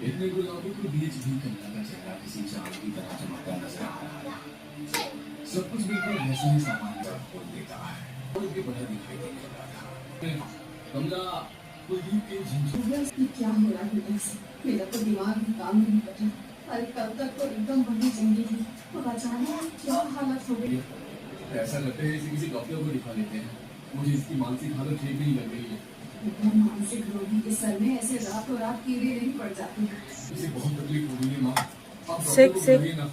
इतने गुलाबों के बीच भी कन्या का चेहरा किसी चांद की तरह चमकता नजर आ रहा है। सब कुछ बिल्कुल वैसे ही सामान्य सा बोल देता है और भी बड़ा दिखाई देने लगा था। कमला कुलदीप के झिझक इसकी क्या हो रहा है ऐसे? मेरा तो दिमाग भी काम नहीं कर रहा। अरे कल तक तो एकदम बड़ी जिंदगी और अचानक क्या हालत हो गई। ऐसा लगता है जैसे किसी डॉक्टर को दिखा लेते हैं। मुझे इसकी मानसिक हालत ठीक नहीं लग रही है। एकदम मानसिक रोगी के सर में ऐसे रातों रात कीड़े नहीं पड़ जाते हैं। इसे बहुत तकलीफ हो रही है माँ। आप डॉक्टर सिक को सिक बुलाइए ना।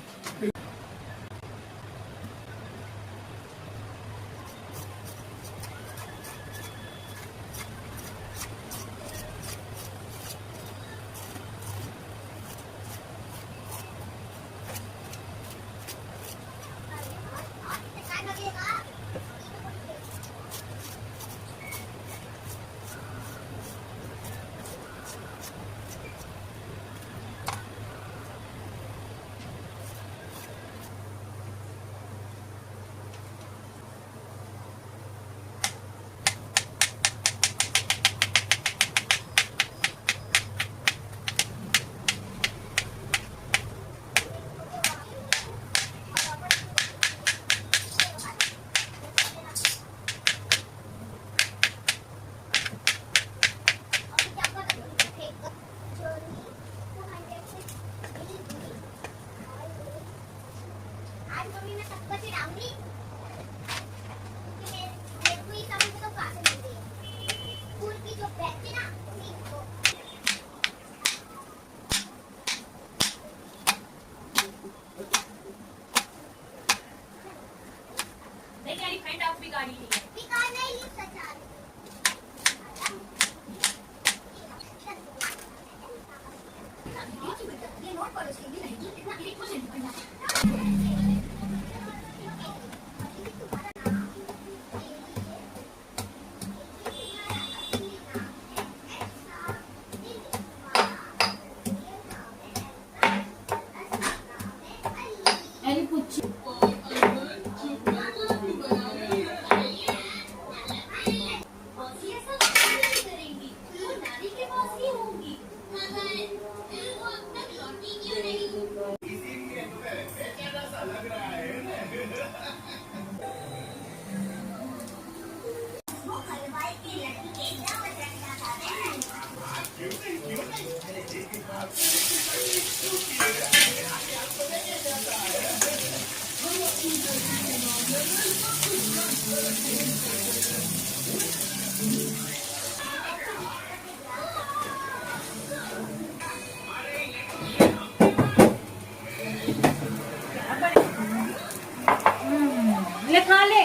लिखा ले।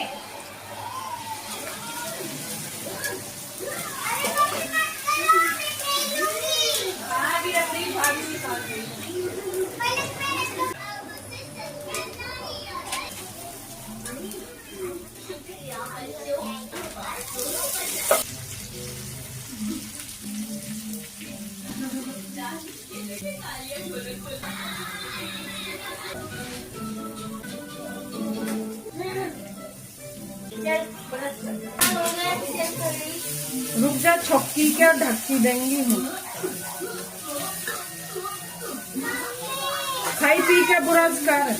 रुक जा, छक्की क्या ढक्की देंगी हूँ। खाई पी के बुरस कर।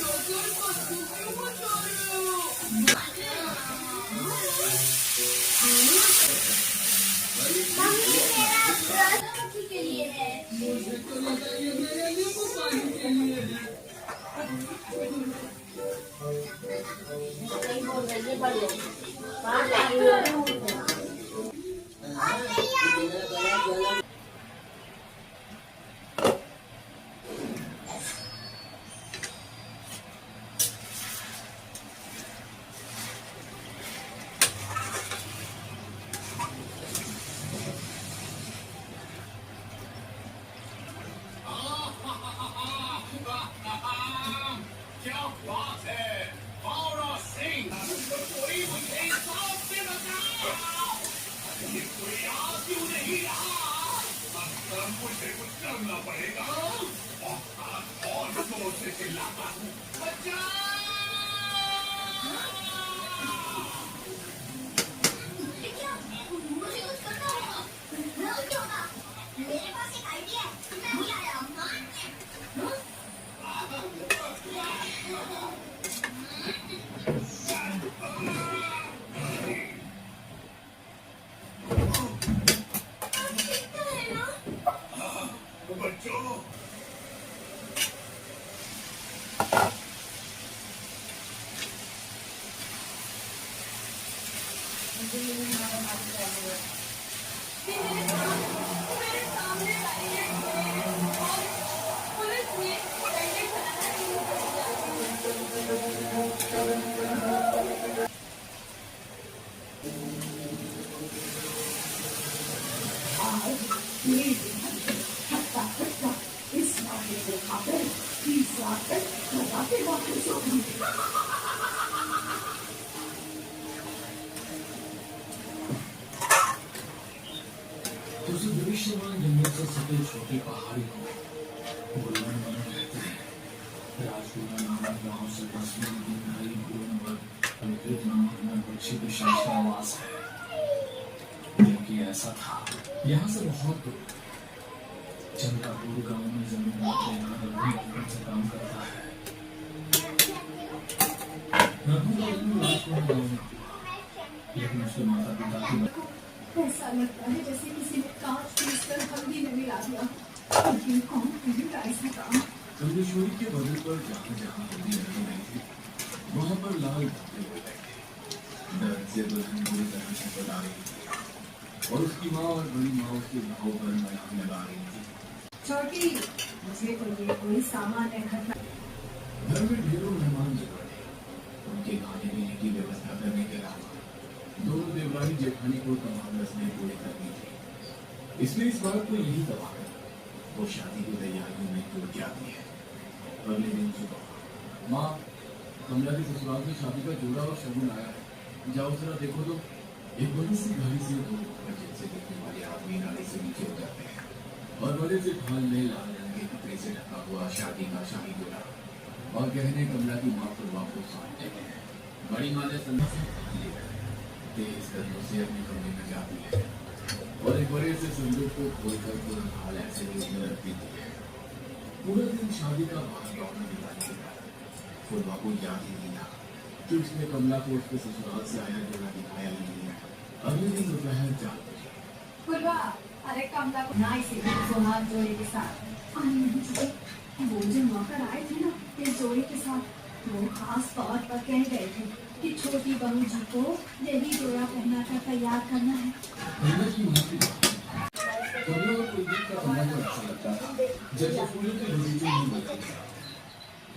मुझे कुछ करना पड़ेगा और जोर से चिल्लाता हूँ, बचाओ! मुझे कुछ करना होगा। मेरे पास एक आइडिया है। मैं भी आया हूँ। इस मौके को खाकर 30 लाख तक लगा के वापस होगी। उस दृश्यमान जंगल से सटे छोटे पहाड़ी को गुलमन बन रहते हैं। राजपुरा नामक गांव से 10 मील की गहरी गुलमन अंकित नामक बच्ची की शाश्वत है। क्योंकि ऐसा था, यहाँ से बहुत दूर चंद्रापुर गांव में जमीन में से काम करता है। रघु का जन्म राजपुरा गांव में हुआ, लेकिन उसके माता पिता की ऐसा लगता है जैसे किसी ने कांच पीसकर हल्दी में मिला दिया। लेकिन कौन करेगा ऐसा काम? चंद्रेश्वरी के बदल पर जहाँ जहाँ हल्दी लगी गई थी, वहाँ पर लाल धब्बे हुए बैठे। दर्द से दुल्हन बुरी तरह से बता रही थी और उसकी माँ और बड़ी माँ उसके घाव पर मलहम लगा रही थी। छोटी, मुझे तो ये कोई सामान्य घटना। घर में ढेरों मेहमान जमा थे। उनके खाने पीने की व्यवस्था करने के अलावा दोनों देवरानी जेठानी को तमाम रस्में पूरी करनी थी। इसलिए इस बार को यही दबा कर वो शादी की तैयारियों में जुट जाती है। अगले दिन सुबह माँ, कमला के ससुराल से शादी का जोड़ा और शगुन आया है, जाओ जरा देखो तो। एक बड़ी सी गाड़ी से दो बजट से देखने वाले आदमी नाली से नीचे उतरते हैं और बड़े से ढाल में लाल रंग के कपड़े से ढका हुआ शादी का शाही जोड़ा और गहने कमला की माँ को वापस सौंपते हैं। बड़ी माँ ने संदेश तेज कदमों से अपने कमरे में जाती है और एक बड़े से संदूक को खोलकर पूरा हाल ऐसे ही उसमें रख देती है। पूरा दिन शादी का बाहर दौड़ने दिलाने के बाद फुलवा को याद ही नहीं था कि उसने कमला को उसके ससुराल से आया जोड़ा दिखाया ही नहीं है। अगले दिन दोपहर 4 बजे फुलवा, अरे कमला को नाई से सोनार जोड़े के साथ आई नहीं चुके। वो जो नौकर आए थे ना इस जोड़े के साथ, वो खास तौर पर कह गए थे कि छोटी बहू जी को यही जोड़ा पहना कर तैयार करना है। कमला की माँ की बात है। कमला को कुलदीप का कमला को अच्छा लगता था, जैसे फूलों के बगीचे में बदल गया।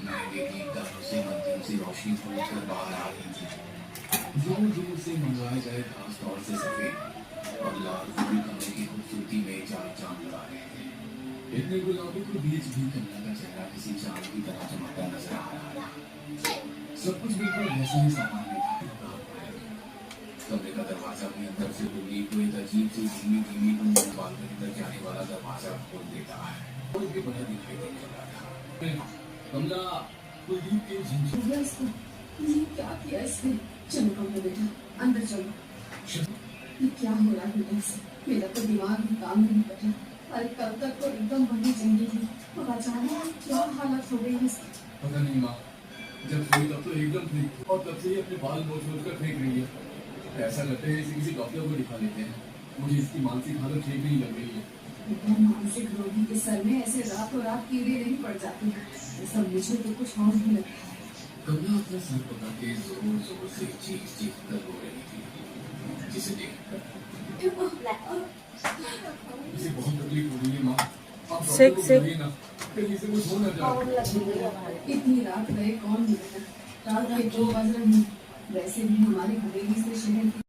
महंगे दीप दानों से मध्यम सी रोशनी फूटकर बाहर आ रही थी। दूर दूर से मंगवाए गए खास तौर से सफेद और लाल फूल कमरे की खूबसूरती में चार चांद लगा रहे थे। इतने गुलाबों के बीच भी कमला का चेहरा किसी चांद की तरह चमकता नजर आ रहा था। सब कुछ बिल्कुल वैसा ही सामान्य था। कमरे का दरवाजा भी अंदर से खुली कोई अजीब सी धीमी धीमी बालकनी तक जाने वाला दरवाजा खोल देता है और भी बड़ा दिखाई देने लगा था। कमला कुलदीप के झिझक भैया इसको, ये क्या किया इसने? चलो कमला बेटा, अंदर चलो। ये क्या हो रहा है बेटा से? मेरा तो दिमाग भी काम नहीं कर रहा। अरे कल तक तो एकदम बड़ी चंगी थी और अचानक क्या हालत हो गई इसकी? पता नहीं माँ, जब सोई तब तो एकदम ठीक और तब से ही अपने बाल नोच नोच कर फेंक रही है। ऐसा लगता है इसे किसी डॉक्टर को दिखा लेते हैं। मुझे इसकी मानसिक हालत ठीक नहीं लग रही है। बेटा, मानसिक रोगी के सर में ऐसे रातों रात कीड़े नहीं पड़ जाते। ये सब मुझे तो कुछ और ही लगता है। कमला अपना सर पकड़ के जोर जोर से चीख चीख कर रो रही थी, जिसे देखकर इसे बहुत तकलीफ हो रही है माँ। आप डॉक्टर को बुलाइए ना, कहीं से कुछ हो ना जाए। इतनी रात गए कौन मिलेगा? रात के 2 बज रहे हैं। वैसे भी हमारे हवेली से शहर की